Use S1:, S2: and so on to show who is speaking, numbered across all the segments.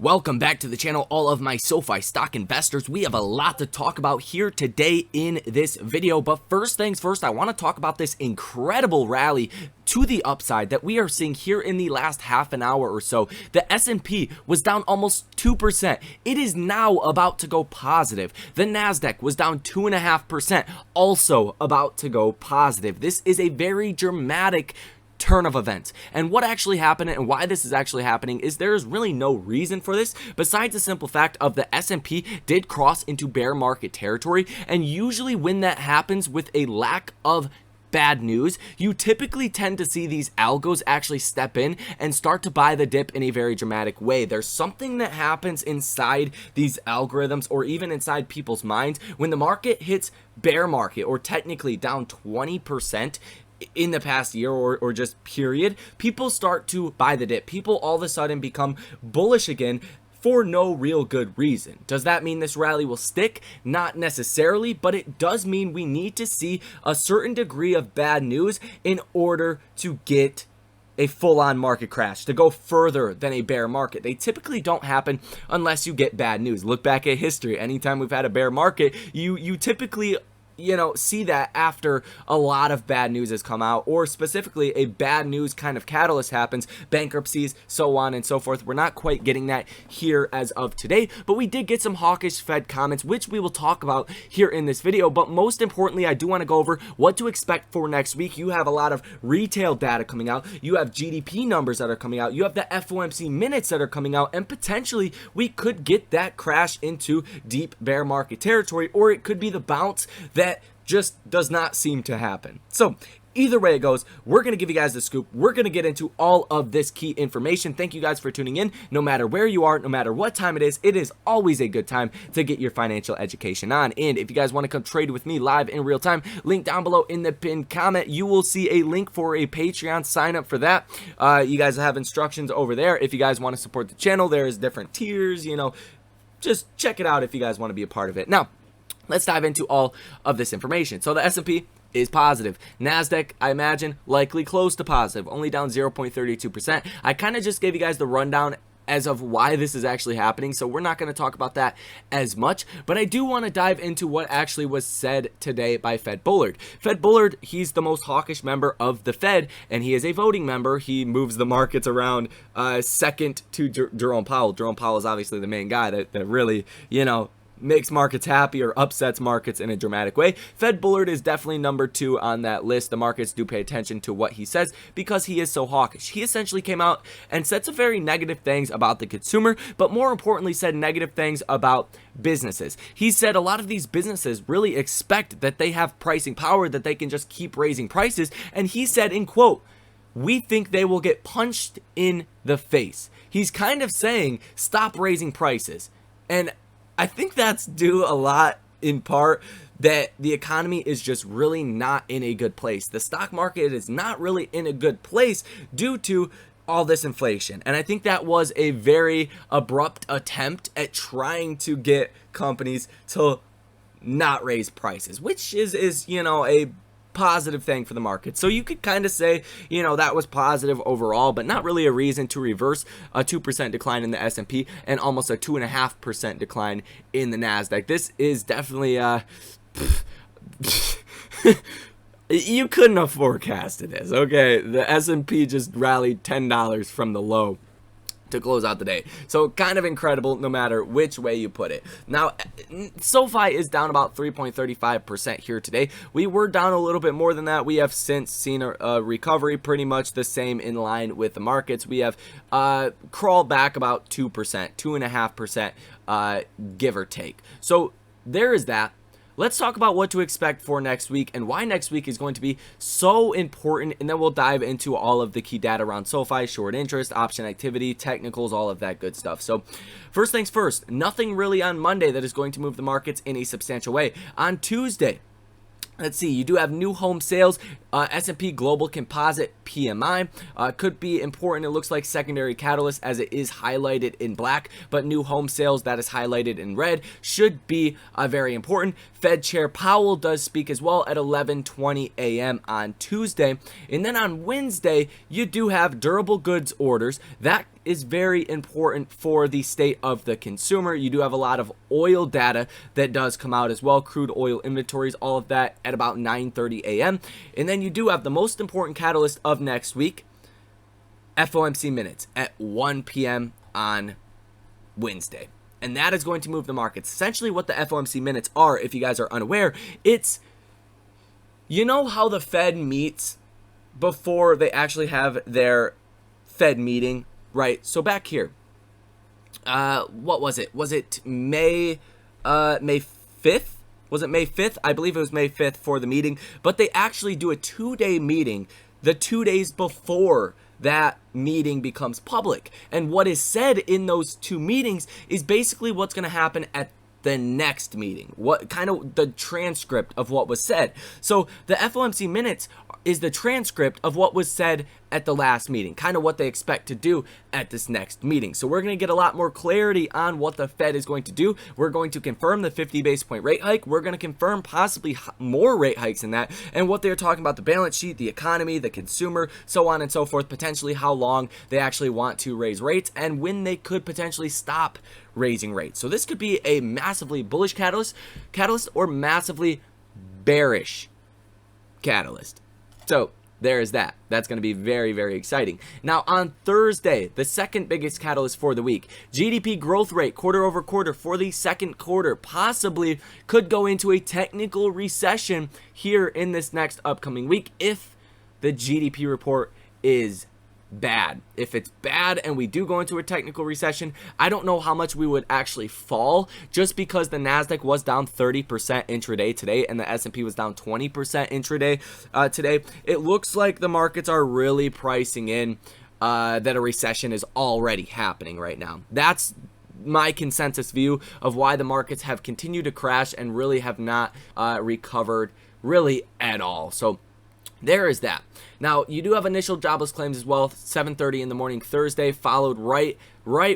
S1: Welcome back to the channel, all of my Sofi stock investors. We have a lot to talk about here today in this video, but first things first, I want to talk about this incredible rally to the upside that we are seeing here in the last half an hour or so. The S&P was down almost 2%. It is now about to go positive. The Nasdaq was down 2.5%, also about to go positive. This is a very dramatic turn of events. And what actually happened and why this is actually happening is there is really no reason for this besides the simple fact of the S&P did cross into bear market territory, and usually when that happens with a lack of bad news, you typically tend to see these algos actually step in and start to buy the dip in a very dramatic way. There's something that happens inside these algorithms or even inside people's minds when the market hits bear market, or technically down 20% in the past year or just period. People start to buy the dip. People all of a sudden become bullish again for no real good reason. Does that mean this rally will stick? Not necessarily, but it does mean we need to see a certain degree of bad news in order to get a full-on market crash, to go further than a bear market. They typically don't happen unless you get bad news. Look back at history. Anytime we've had a bear market, you typically see that after a lot of bad news has come out, or specifically a bad news kind of catalyst happens, bankruptcies, so on and so forth. We're not quite getting that here as of today, but we did get some hawkish Fed comments, which we will talk about here in this video. But most importantly, I do want to go over what to expect for next week. You have a lot of retail data coming out. You have GDP numbers that are coming out. You have the FOMC minutes that are coming out, and potentially we could get that crash into deep bear market territory, or it could be the bounce that just does not seem to happen. So either way it goes, we're going to give you guys the scoop. We're going to get into all of this key information. Thank you guys for tuning in. No matter where you are, no matter what time it is always a good time to get your financial education on. And if you guys want to come trade with me live in real time, link down below in the pinned comment. You will see a link for a Patreon. Sign up for that. You guys have instructions over there. If you guys want to support the channel, there's different tiers, just check it out if you guys want to be a part of it. Now, let's dive into all of this information. So the S&P is positive. Nasdaq, I imagine, likely close to positive, only down 0.32%. I kind of just gave you guys the rundown as of why this is actually happening, so we're not going to talk about that as much, but I do want to dive into what actually was said today by Fed Bullard. Fed Bullard, he's the most hawkish member of the Fed, and he is a voting member. He moves the markets around second to Jerome Powell. Jerome Powell is obviously the main guy that really, makes markets happy or upsets markets in a dramatic way. Fed Bullard is definitely number 2 on that list. The markets do pay attention to what he says because he is so hawkish. He essentially came out and said some very negative things about the consumer, but more importantly said negative things about businesses. He said a lot of these businesses really expect that they have pricing power, that they can just keep raising prices, and he said, in quote, "We think they will get punched in the face." He's kind of saying, stop raising prices. And I think that's due a lot in part that the economy is just really not in a good place. The stock market is not really in a good place due to all this inflation. And I think that was a very abrupt attempt at trying to get companies to not raise prices, which is a positive thing for the market. So you could kind of say, that was positive overall, but not really a reason to reverse a 2% decline in the S&P and almost a 2.5% decline in the Nasdaq. This is definitely you couldn't have forecasted this. Okay, the S&P just rallied $10 from the low to close out the day. So kind of incredible no matter which way you put it. Now, SoFi is down about 3.35% here today. We were down a little bit more than that. We have since seen a recovery, pretty much the same in line with the markets. We have crawled back about 2%, 2.5%, give or take. So there is that. Let's talk about what to expect for next week and why next week is going to be so important, and then we'll dive into all of the key data around SoFi, short interest, option activity, technicals, all of that good stuff. So first things first, nothing really on Monday that is going to move the markets in a substantial way. On Tuesday, let's see, you do have new home sales, S&P Global Composite PMI, could be important. It looks like secondary catalyst as it is highlighted in black, but new home sales that is highlighted in red should be very important. Fed Chair Powell does speak as well at 11:20 a.m. on Tuesday. And then on Wednesday, you do have durable goods orders. That is very important for the state of the consumer. You do have a lot of oil data that does come out as well, crude oil inventories, all of that at about 9:30 a.m. And then you do have the most important catalyst of next week, FOMC minutes at 1 p.m. on Wednesday. And that is going to move the markets. Essentially what the FOMC minutes are, if you guys are unaware, it's, you know how the Fed meets before they actually have their Fed meeting, right? So back here, what was it? Was it May 5th? Was it May 5th? I believe it was May 5th for the meeting, but they actually do a 2-day meeting the 2 days before that meeting becomes public. And what is said in those two meetings is basically what's going to happen at the next meeting, what kind of the transcript of what was said. So the FOMC minutes is the transcript of what was said at the last meeting, kind of what they expect to do at this next meeting. So we're going to get a lot more clarity on what the Fed is going to do. We're going to confirm the 50 basis point rate hike. We're going to confirm possibly more rate hikes in that, and what they're talking about, the balance sheet, the economy, the consumer, so on and so forth, potentially how long they actually want to raise rates and when they could potentially stop raising rates. So this could be a massively bullish catalyst or massively bearish catalyst. So there is that. That's going to be very, very exciting. Now on Thursday, the second biggest catalyst for the week, GDP growth rate quarter over quarter for the second quarter possibly could go into a technical recession here in this next upcoming week if the GDP report is bad. If it's bad and we do go into a technical recession, I don't know how much we would actually fall, just because the Nasdaq was down 30% intraday today and the S&P was down 20% intraday today. It looks like the markets are really pricing in that a recession is already happening right now. That's my consensus view of why the markets have continued to crash and really have not recovered really at all. So there is that. Now, you do have initial jobless claims as well, 7:30 in the morning Thursday, followed right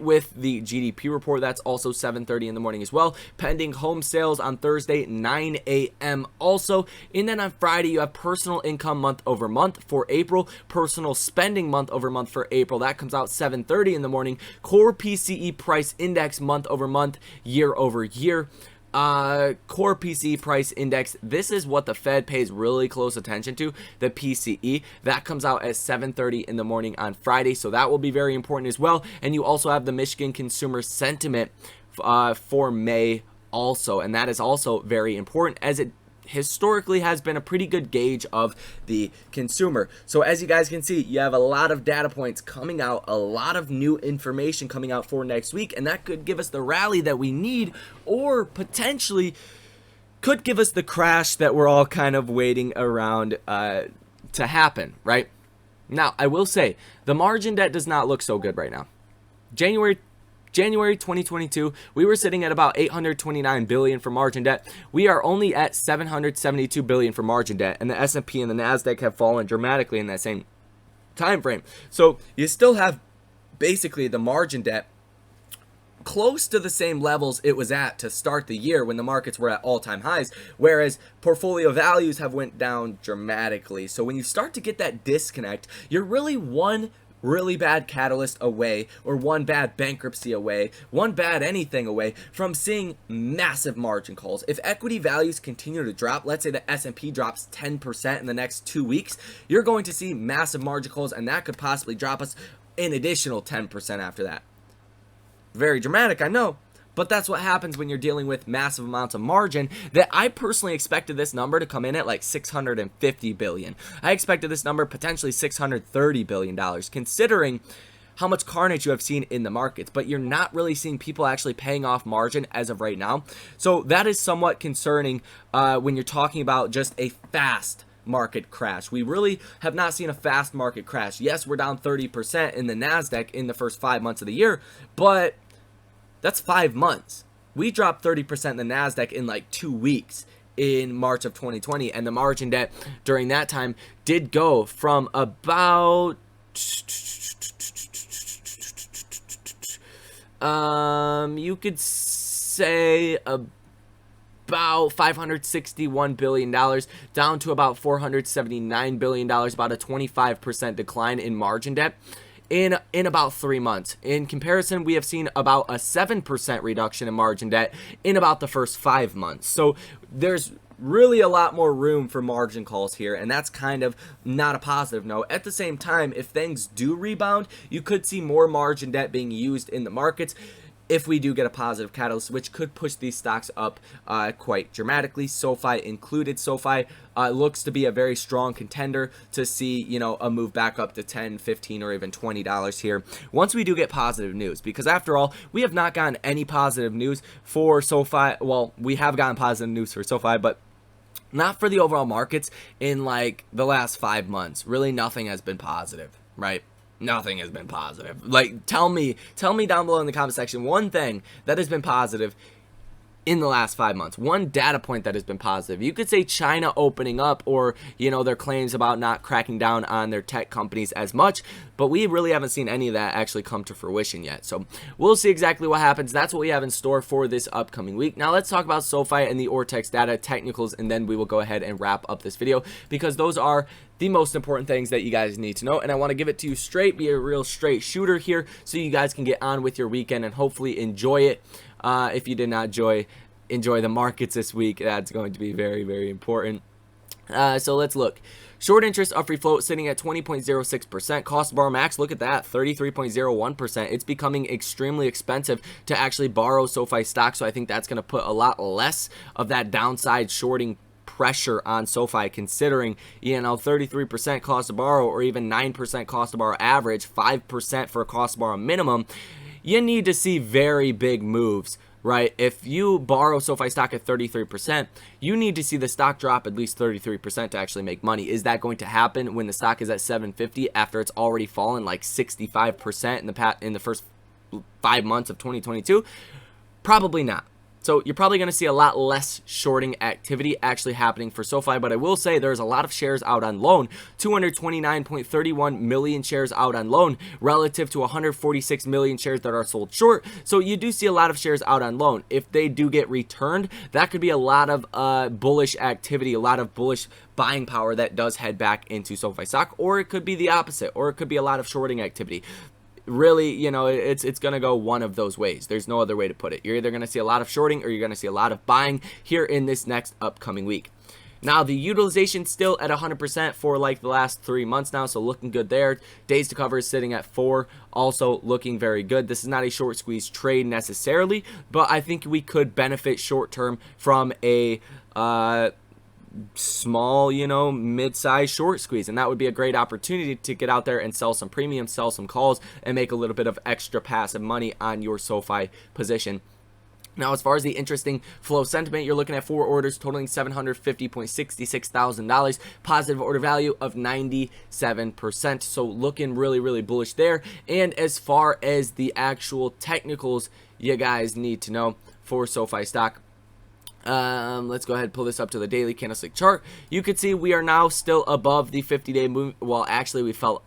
S1: with the GDP report. That's also 7:30 in the morning as well. Pending home sales on Thursday, 9 a.m. also. And then on Friday, you have personal income month over month for April, personal spending month over month for April. That comes out 7:30 in the morning. Core PCE price index month over month, year over year. Core PCE price index, this is what the Fed pays really close attention to, the PCE. That comes out at 7:30 in the morning on Friday, so that will be very important as well. And you also have the Michigan consumer sentiment for May also, and that is also very important, as it historically has been a pretty good gauge of the consumer. So as you guys can see, you have a lot of data points coming out, a lot of new information coming out for next week, and that could give us the rally that we need, or potentially could give us the crash that we're all kind of waiting around to happen, right? Now, I will say, the margin debt does not look so good right now. January 2022, we were sitting at about 829 billion for margin debt. We are only at 772 billion for margin debt, and the S&P and the Nasdaq have fallen dramatically in that same time frame. So you still have basically the margin debt close to the same levels it was at to start the year when the markets were at all-time highs, whereas portfolio values have went down dramatically. So when you start to get that disconnect, you're really one really bad catalyst away, or one bad bankruptcy away, one bad anything away from seeing massive margin calls. If equity values continue to drop, let's say the S&P drops 10% in the next 2 weeks, you're going to see massive margin calls, and that could possibly drop us an additional 10% after that. Very dramatic, I know, but that's what happens when you're dealing with massive amounts of margin. That I personally expected this number to come in at like 650 billion. I expected this number potentially 630 billion dollars, considering how much carnage you have seen in the markets, but you're not really seeing people actually paying off margin as of right now. So that is somewhat concerning when you're talking about just a fast market crash. We really have not seen a fast market crash. Yes, we're down 30% in the Nasdaq in the first 5 months of the year, but that's 5 months. We dropped 30% in the Nasdaq in like 2 weeks in March of 2020, and the margin debt during that time did go from about you could say about $561 billion down to about $479 billion, about a 25% decline in margin debt in about 3 months. In comparison, we have seen about a 7% reduction in margin debt in about the first 5 months. So there's really a lot more room for margin calls here, and that's kind of not a positive note. At the same time, if things do rebound, you could see more margin debt being used in the markets if we do get a positive catalyst, which could push these stocks up quite dramatically, SoFi included. SoFi looks to be a very strong contender to see, you know, a move back up to $10, $15, or even $20 here once we do get positive news, because after all, we have not gotten any positive news for SoFi. Well, we have gotten positive news for SoFi, but not for the overall markets in like the last 5 months. Really nothing has been positive, right? Nothing has been positive. Like, tell me down below in the comment section one thing that has been positive in the last 5 months. One data point that has been positive. You could say China opening up, or, you know, their claims about not cracking down on their tech companies as much, but we really haven't seen any of that actually come to fruition yet. So we'll see exactly what happens. That's what we have in store for this upcoming week. Now let's talk about SoFi and the Ortex data technicals, and then we will go ahead and wrap up this video, because those are the most important things that you guys need to know, and I want to give it to you straight, be a real straight shooter here, so you guys can get on with your weekend and hopefully enjoy it. If you did not enjoy the markets this week, that's going to be very, very important. So let's look. Short interest of free float sitting at 20.06%. Cost to borrow max, look at that, 33.01%. It's becoming extremely expensive to actually borrow SoFi stock, so I think that's going to put a lot less of that downside shorting pressure on SoFi, considering, you know, 33% cost to borrow, or even 9% cost to borrow average, 5% for a cost to borrow minimum. You need to see very big moves, right? If you borrow SoFi stock at 33%, you need to see the stock drop at least 33% to actually make money. Is that going to happen when the stock is at 750 after it's already fallen like 65% in the first 5 months of 2022? Probably not. So you're probably going to see a lot less shorting activity actually happening for SoFi, but I will say there's a lot of shares out on loan, 229.31 million shares out on loan relative to 146 million shares that are sold short. So you do see a lot of shares out on loan. If they do get returned, that could be a lot of bullish activity, a lot of bullish buying power that does head back into SoFi stock, or it could be the opposite, or it could be a lot of shorting activity. Really, you know, it's going to go one of those ways. There's no other way to put it. You're either going to see a lot of shorting, or you're going to see a lot of buying here in this next upcoming week. Now, the utilization still at 100% for like the last 3 months now, so looking good there. Days to cover is sitting at 4, also looking very good. This is not a short squeeze trade necessarily, but I think we could benefit short term from a small, you know, mid-size short squeeze, and that would be a great opportunity to get out there and sell some premium, sell some calls, and make a little bit of extra passive money on your SoFi position. Now, as far as the interesting flow sentiment, you're looking at 4 orders totaling $750.66 thousand, positive order value of 97%. So looking really, really bullish there. And as far as the actual technicals you guys need to know for SoFi stock, let's go ahead and pull this up to the daily candlestick chart. You could see we are now still above the 50-day move. Well, actually, we fell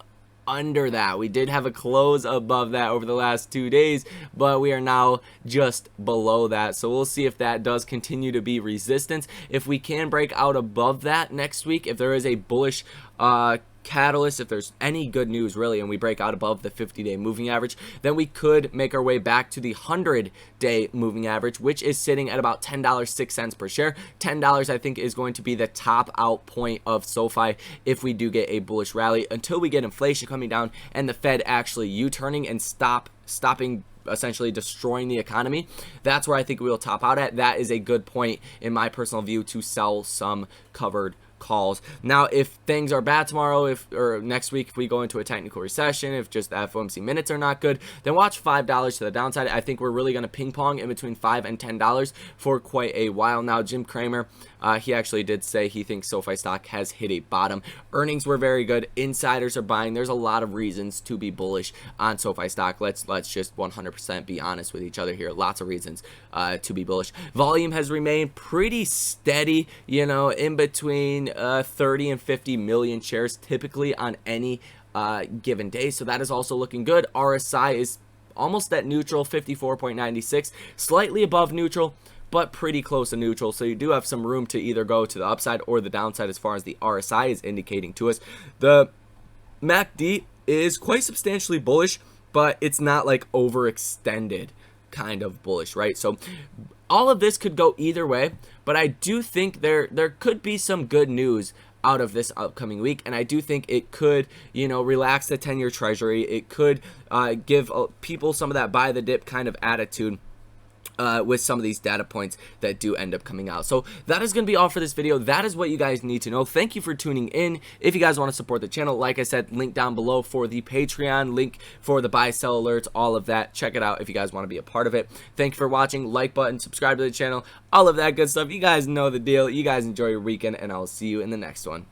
S1: under that. We did have a close above that over the last 2 days, but we are now just below that. So we'll see if that does continue to be resistance. If we can break out above that next week, if there is a bullish catalyst, if there's any good news really, and we break out above the 50-day moving average, then we could make our way back to the 100-day moving average, which is sitting at about $10.06 per share. $10 I think is going to be the top out point of SoFi if we do get a bullish rally, until we get inflation coming down and the Fed actually U-turning and stopping essentially destroying the economy. That's where I think we will top out at. That is a good point in my personal view to sell some covered calls. Now, if things are bad tomorrow, or next week, if we go into a technical recession, if just the FOMC minutes are not good, then watch $5 to the downside. I think we're really going to ping pong in between $5 and $10 for quite a while now. Jim Cramer, he actually did say he thinks SoFi stock has hit a bottom. Earnings were very good. Insiders are buying. There's a lot of reasons to be bullish on SoFi stock. Let's just 100% be honest with each other here. Lots of reasons to be bullish. Volume has remained pretty steady, you know, in between 30 and 50 million shares typically on any given day. So that is also looking good. RSI is almost at neutral, 54.96, slightly above neutral, but pretty close to neutral. So you do have some room to either go to the upside or the downside as far as the RSI is indicating to us. The MACD is quite substantially bullish, but it's not like overextended kind of bullish, right? So all of this could go either way, but I do think there could be some good news out of this upcoming week, and I do think it could, you know, relax the 10-year treasury. It could give people some of that buy the dip kind of attitude with some of these data points that do end up coming out. So that is going to be all for this video. That is what you guys need to know. Thank you for tuning in. If you guys want to support the channel, like I said, link down below for the Patreon, link for the buy sell alerts, all of that. Check it out if you guys want to be a part of it. Thank you for watching. Like button, subscribe to the channel, all of that good stuff. You guys know the deal. You guys enjoy your weekend, and I'll see you in the next one.